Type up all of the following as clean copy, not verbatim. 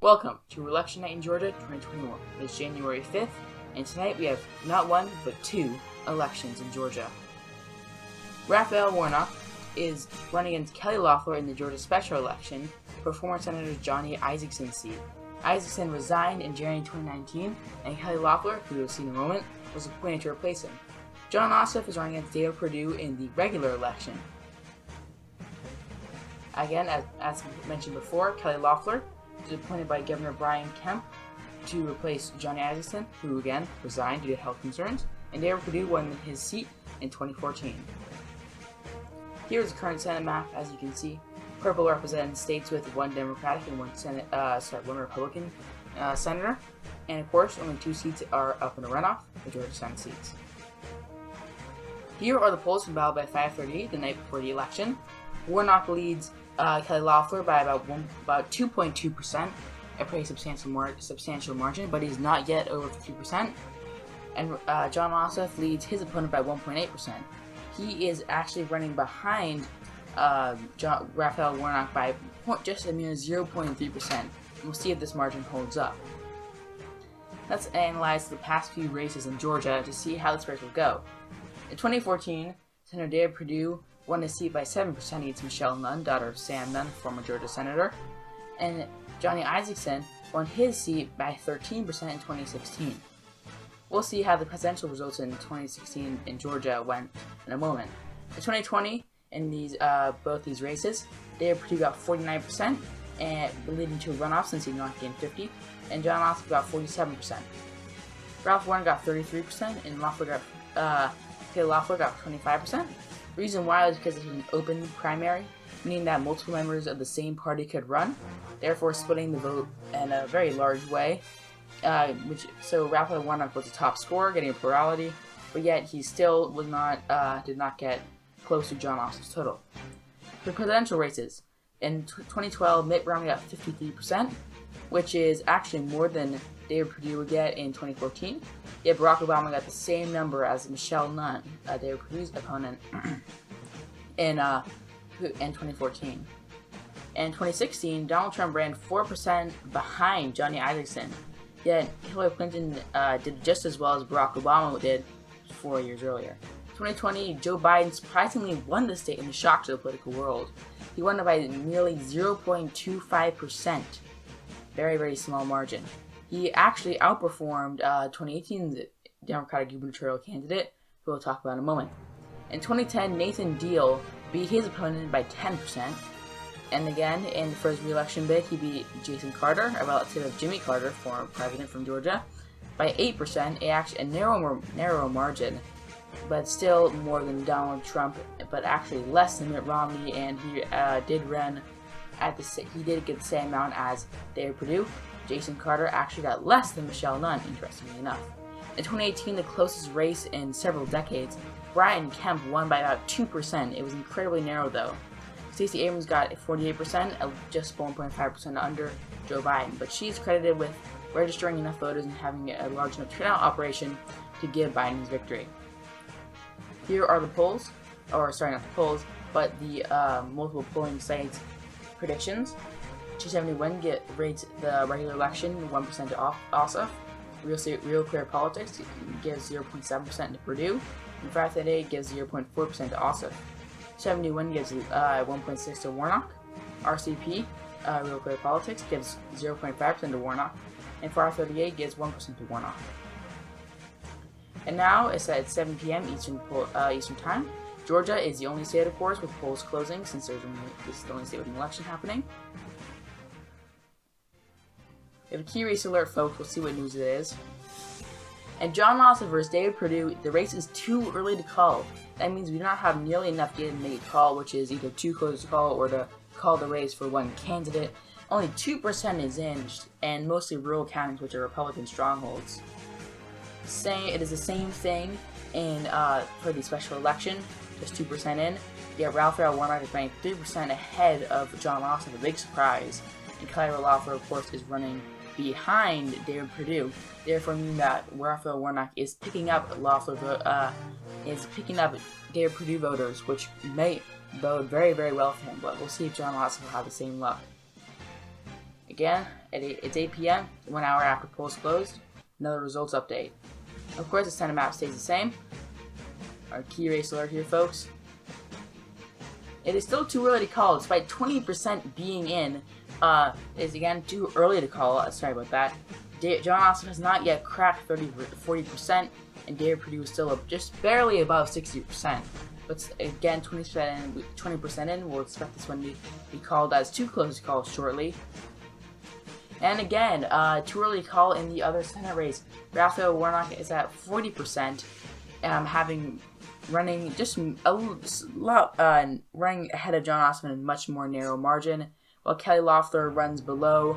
Welcome to Election Night in Georgia 2021. It's January 5th, and tonight we have not one, but two elections in Georgia. Raphael Warnock is running against Kelly Loeffler in the Georgia special election for former Senator Johnny Isakson's seat. Isaacson resigned in January 2019, and Kelly Loeffler, who we'll see in a moment, was appointed to replace him. Jon Ossoff is running against David Perdue in the regular election. Again, as mentioned before, Kelly Loeffler was appointed by Governor Brian Kemp to replace Johnny Isaacson, who again resigned due to health concerns, and David Perdue won his seat in 2014. Here's the current Senate map. As you can see, purple represents states with one Democratic and one Republican senator, and of course, only two seats are up in a runoff, the Georgia Senate seats. Here are the polls compiled by 5:38 the night before the election. Warnock leads Kelly Loeffler by about 2.2%, a pretty substantial margin, but he's not yet over 50%. And Jon Ossoff leads his opponent by 1.8%. He is actually running behind Raphael Warnock by just a mere 0.3%. We'll see if this margin holds up. Let's analyze the past few races in Georgia to see how this race will go. In 2014, Senator David Perdue won his seat by 7% against Michelle Nunn, daughter of Sam Nunn, former Georgia senator, and Johnny Isaacson won his seat by 13% in 2016. We'll see how the presidential results in 2016 in Georgia went in a moment. In 2020, in both these races, David Perdue got 49%, and leading to a runoff since he not gained 50%, and Jon Ossoff got 47%. Ralph Warren got 33%, and Kelly Loeffler got 25%. The reason why was because it was an open primary, meaning that multiple members of the same party could run, therefore splitting the vote in a very large way. So Raphael Warnock was the top scorer, getting a plurality, but yet he still did not get close to Jon Ossoff's total. For presidential races, in 2012, Mitt Romney got 53%, which is actually more than David Perdue would get in 2014. Yet Barack Obama got the same number as Michelle Nunn, David Perdue's opponent, in 2014. In 2016, Donald Trump ran 4% behind Johnny Isaacson, yet Hillary Clinton did just as well as Barack Obama did 4 years earlier. In 2020, Joe Biden surprisingly won the state in a shock to the political world. He won it by nearly 0.25%. Very, very small margin. He actually outperformed 2018's Democratic gubernatorial candidate, who we'll talk about in a moment. In 2010, Nathan Deal beat his opponent by 10%. And again, for his re-election bid, he beat Jason Carter, a relative of Jimmy Carter, former president from Georgia, by 8%, a narrow margin, but still more than Donald Trump, but actually less than Mitt Romney, and he did get the same amount as David Perdue. Jason Carter actually got less than Michelle Nunn, interestingly enough. In 2018, the closest race in several decades, Brian Kemp won by about 2%. It was incredibly narrow, though. Stacey Abrams got 48%, just 1.5% under Joe Biden, but she's credited with registering enough voters and having a large enough turnout operation to give Biden his victory. Here are the polls, not the polls, but the multiple polling sites predictions. 271 rates the regular election 1% to Ossoff. Real Clear Politics gives 0.7% to Perdue, and 538 gives 0.4% to Ossoff. 71 gives 1.6% to Warnock. RCP, Real Clear Politics, gives 0.5% to Warnock, and 538 gives 1% to Warnock. And now it's at 7 p.m. Eastern Time. Georgia is the only state, of course, with polls closing, since this is the only state with an election happening. We have a key race alert, folks. We'll see what news it is. And Jon Ossoff versus David Perdue, the race is too early to call. That means we do not have nearly enough data to make a call, which is either too close to call or to call the race for one candidate. Only 2% is in, and mostly rural counties, which are Republican strongholds. It is the same thing for the special election, just 2% in. Yet Raphael Warnock is running 3% ahead of Jon Ossoff, a big surprise. And Kelly Loeffler, of course, is running behind David Perdue, therefore meaning that Raphael Warnock is picking up David Perdue voters, which may bode very, very well for him, but we'll see if Jon Ossoff will have the same luck. Again, it's 8 p.m., 1 hour after polls closed. Another results update. Of course, the Senate map stays the same. Our key race alert here, folks. It is still too early to call, despite 20% being in. Is again too early to call. Sorry about that. Jon Ossoff has not yet cracked 40%, and David Perdue is still just barely above 60%. But again, 20% in. We'll expect this one to be called as too close to call shortly. And again, too early to call in the other Senate race. Raphael Warnock is at 40%, running just running ahead of Jon Ossoff in a much more narrow margin, while Kelly Loeffler runs below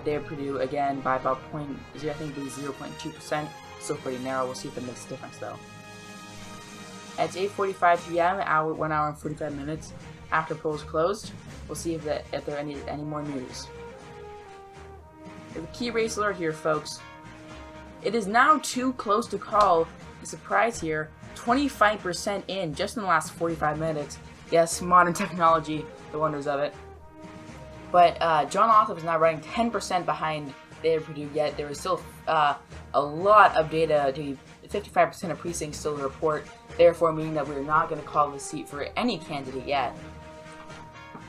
David Perdue again by about 0.2%. Still pretty narrow. We'll see if it makes a difference though. It's 8:45 p.m. 1 hour and 45 minutes after polls closed. We'll see if there are any more news. The key race alert here, folks. It is now too close to call. The surprise here, 25% in just in the last 45 minutes. Yes, modern technology, the wonders of it. But Jon Ossoff is now running 10% behind David Perdue, yet there is still a lot of data to 55% of precincts still to report, therefore meaning that we're not going to call the seat for any candidate yet.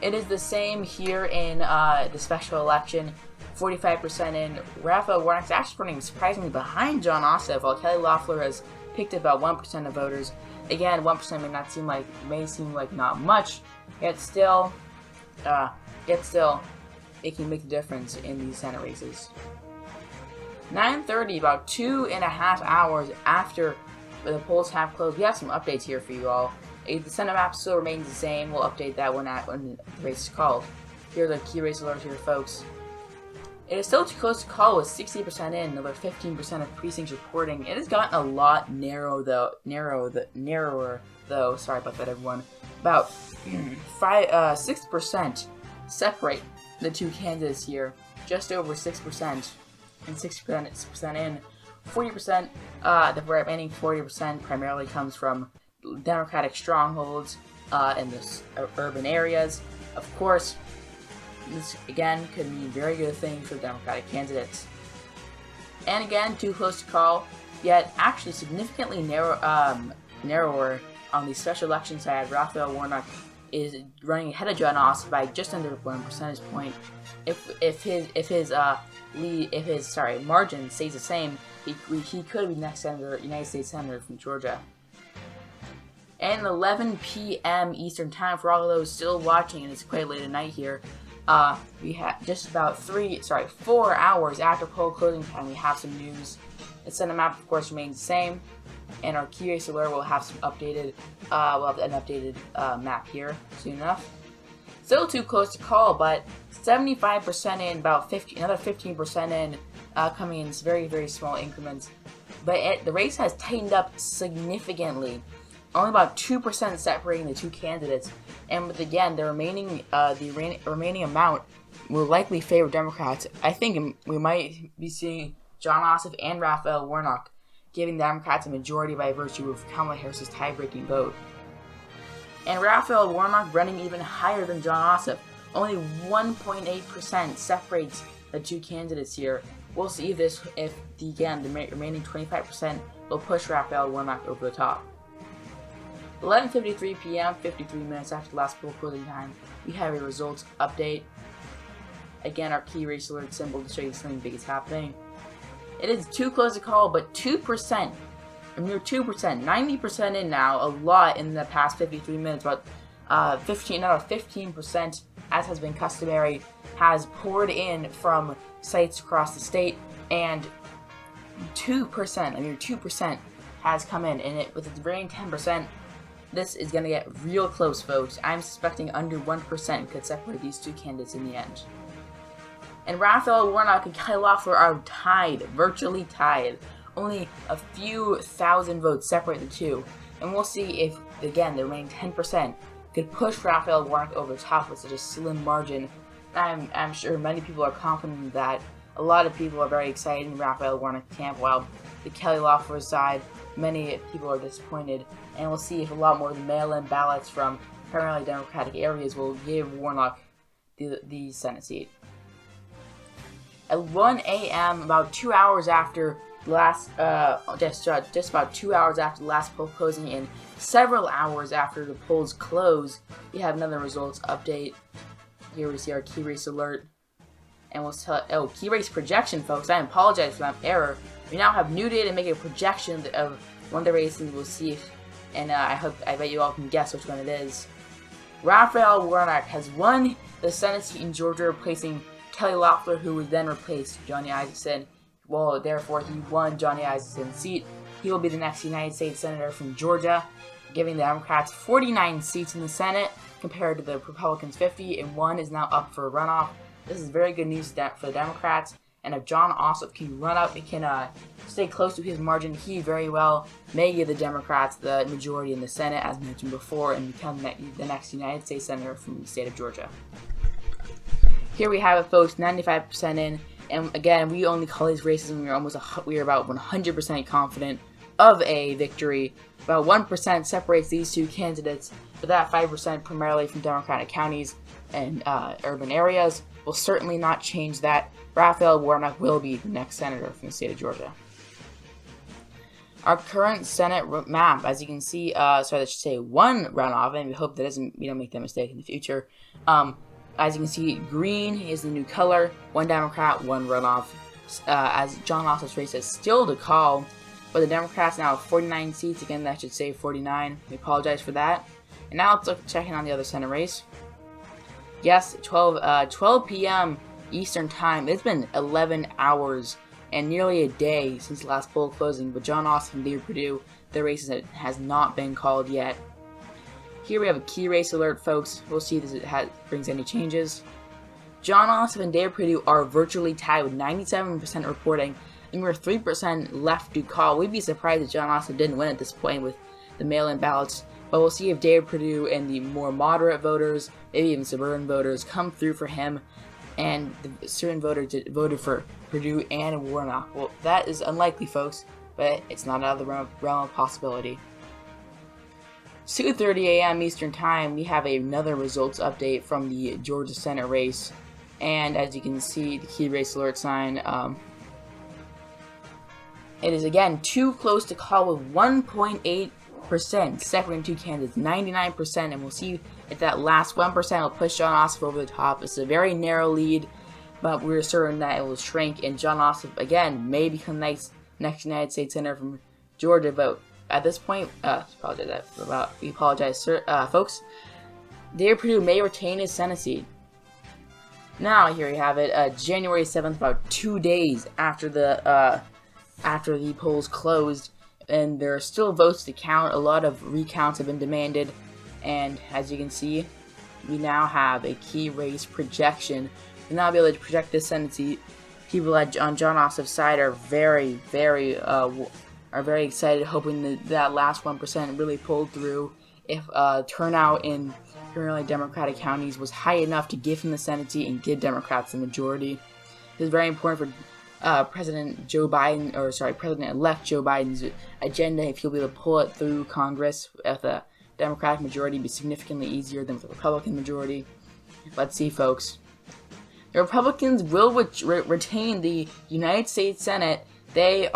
It is the same here in the special election. 45% in. Raphael Warnock is actually running surprisingly behind Jon Ossoff, while Kelly Loeffler has picked about 1% of voters. Again, 1% may seem like not much, yet still, it can make a difference in these Senate races. 9:30, about 2.5 hours after the polls have closed, we have some updates here for you all. The Senate map still remains the same. We'll update that when the race is called. Here are the key race alerts here, folks. It is still too close to call with 60% in, another 15% of precincts reporting. It has gotten a lot narrower though. Sorry about that, everyone. About 6% separate the two candidates here. Just over 6%, and 6% in. 40%, the remaining 40% primarily comes from Democratic strongholds in the urban areas. Of course, this again could mean very good things for Democratic candidates. And again, too close to call, yet actually significantly narrower on the special election side. Raphael Warnock is running ahead of Jon Ossoff by just under 1 percentage point. If his margin stays the same, he could be next United States Senator from Georgia. And 11 p.m. Eastern Time for all of those still watching, and it's quite late at night here. We have just about 4 hours after poll closing time. We have some news. The Senate map, of course, remains the same, and our key race alert will have some updated. We'll have an updated map here soon enough. Still too close to call, but 75% in, about another 15% in, coming in very, very small increments. But the race has tightened up significantly. Only about 2% separating the two candidates, and with again the remaining amount will likely favor Democrats. I think we might be seeing Jon Ossoff and Raphael Warnock giving Democrats a majority by virtue of Kamala Harris's tie-breaking vote. And Raphael Warnock running even higher than Jon Ossoff. Only 1.8% separates the two candidates here. We'll see if the remaining 25% will push Raphael Warnock over the top. 11:53 p.m., 53 minutes after the last poll closing time, we have a results update. Again, our key race alert symbol to show you something big is happening. It is too close to call, but 2%, a mere 2%, 90% in now, a lot in the past 53 minutes, about 15%, as has been customary, has poured in from sites across the state, and 2%, a mere 2% has come in, and with its remaining 10%, this is going to get real close, folks. I'm suspecting under 1% could separate these two candidates in the end. And Raphael Warnock and Kelly Loeffler are tied, virtually tied. Only a few thousand votes separate the two. And we'll see if, again, the remaining 10% could push Raphael Warnock over the top with such a slim margin. I'm sure many people are confident in that. A lot of people are very excited in Raphael Warnock camp, while the Kelly Loeffler side, many people are disappointed. And we'll see if a lot more of the mail-in ballots from primarily Democratic areas will give Warnock the Senate seat. At 1 a.m., about 2 hours after just about 2 hours after the last poll closing, and several hours after the polls close, we have another results update. Here we see our key race alert, and we'll tell key race projection, folks. I apologize for that error. We now have new data making a projection of one of the races. We'll see, and I bet you all can guess which one it is. Raphael Warnock has won the Senate seat in Georgia, replacing Kelly Loeffler, who would then replace Johnny Isakson. Well, therefore, he won Johnny Isakson's seat. He will be the next United States Senator from Georgia, giving the Democrats 49 seats in the Senate compared to the Republicans 50, and one is now up for a runoff. This is very good news for the Democrats, and if Jon Ossoff can run up, it can stay close to his margin, he very well may give the Democrats the majority in the Senate, as mentioned before, and become the next United States Senator from the state of Georgia. Here we have it, folks, 95% in, and again, we only call these races when we are about 100% confident of a victory. About 1% separates these two candidates, but that 5% primarily from Democratic counties and urban areas will certainly not change that. Raphael Warnock will be the next senator from the state of Georgia. Our current Senate map, as you can see, I should say one runoff, and we hope we don't make that mistake in the future. As you can see, green is the new color, one Democrat, one runoff. As Jon Ossoff's race is still to call, but the Democrats now have 49 seats. Again, that should say 49. We apologize for that. And now let's check in on the other Senate race. Yes, 12 p.m. Eastern Time. It's been 11 hours and nearly a day since the last poll closing, but Jon Ossoff and David Perdue, their race has not been called yet. Here we have a key race alert, folks. We'll see if it brings any changes. Jon Ossoff and David Perdue are virtually tied with 97% reporting, and we're 3% left to call. We'd be surprised if Jon Ossoff didn't win at this point with the mail-in ballots, but we'll see if David Perdue and the more moderate voters, maybe even suburban voters, come through for him, and the certain voters voted for Perdue and Warnock. Well, that is unlikely, folks, but it's not out of the realm of possibility. 2:30 a.m. Eastern Time, we have another results update from the Georgia Senate race, and as you can see, the key race alert sign, it is again too close to call with 1.8% separating two candidates, 99%, and we'll see if that last 1% will push Jon Ossoff over the top. It's a very narrow lead, but we're certain that it will shrink, and Jon Ossoff, again, may become next United States Senator from Georgia, but at this point, we apologize, folks. David Perdue may retain his Senate seat. Now, here you have it, January 7th, about 2 days after the polls closed, and there are still votes to count. A lot of recounts have been demanded, and as you can see, we now have a key race projection. We'll now be able to project this Senate seat. People on Jon Ossoff's side are very excited, hoping that last 1% really pulled through. If turnout in primarily Democratic counties was high enough to give him the Senate seat and give Democrats the majority. It is very important for President-elect Joe Biden's agenda. If he'll be able to pull it through Congress with a Democratic majority, be significantly easier than with a Republican majority. Let's see, folks. The Republicans will retain the United States Senate. They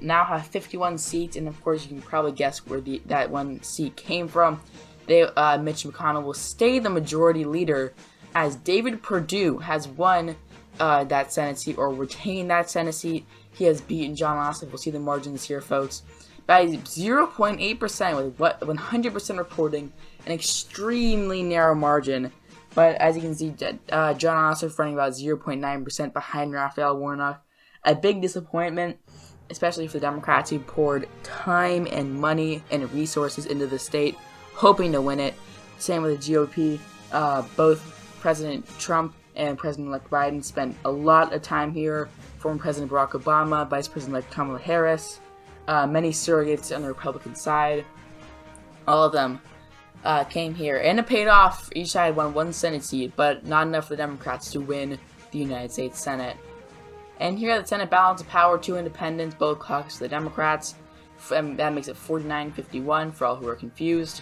now have 51 seats, and of course you can probably guess where that one seat came from. Mitch McConnell will stay the majority leader, as David Perdue has won that Senate seat, or retained that Senate seat. He has beaten Jon Ossoff. We'll see the margins here, folks, by 0.8% with 100% reporting, an extremely narrow margin. But as you can see, Jon Ossoff running about 0.9% behind Raphael Warnock. A big disappointment, especially for the Democrats who poured time and money and resources into the state, hoping to win it. Same with the GOP. Both President Trump and President-elect Biden spent a lot of time here. Former President Barack Obama, Vice President-elect Kamala Harris, many surrogates on the Republican side. All of them came here, and it paid off. Each side won one Senate seat, but not enough for the Democrats to win the United States Senate. And here at the Senate balance of power, 2 independents, both caucus the Democrats. That makes it 49-51 for all who are confused.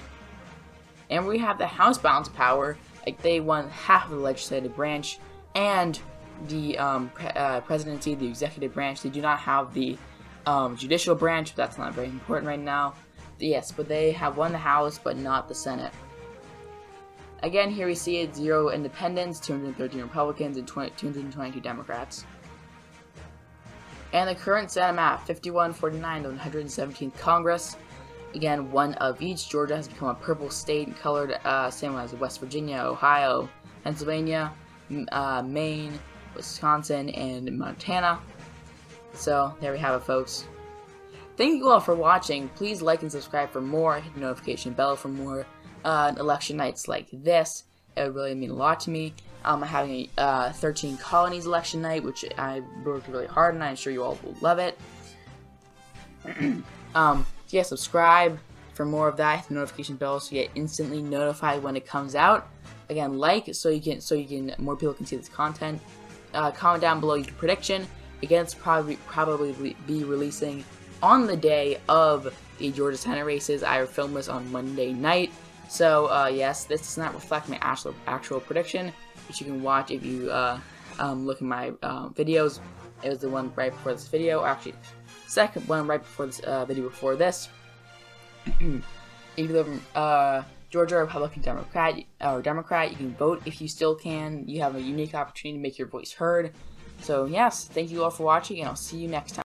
And we have the House balance of power, like they won half of the legislative branch, and the presidency, the executive branch. They do not have the judicial branch, but that's not very important right now. Yes, but they have won the House, but not the Senate. Again, here we see it, 0 independents, 213 Republicans, and 222 Democrats. And the current Senate map, 51-49, the 117th Congress. Again, one of each. Georgia has become a purple state, colored same as West Virginia, Ohio, Pennsylvania, Maine, Wisconsin, and Montana. So, there we have it, folks. Thank you all for watching. Please like and subscribe for more. Hit the notification bell for more election nights like this. It would really mean a lot to me. I'm having a 13 colonies election night, which I worked really hard, and I'm sure you all will love it. So yeah, subscribe for more of that. Hit the notification bell so you get instantly notified when it comes out. Again, like so you can more people can see this content. Comment down below your prediction. Again, it's probably be releasing on the day of the Georgia Senate races. I filmed this on Monday night. So, yes, this does not reflect my actual prediction, which you can watch if you look at my videos. It was the one right before this video, or actually, second one right before this video before this. If you live in Georgia, Republican, Democrat, you can vote if you still can. You have a unique opportunity to make your voice heard. So, yes, thank you all for watching, and I'll see you next time.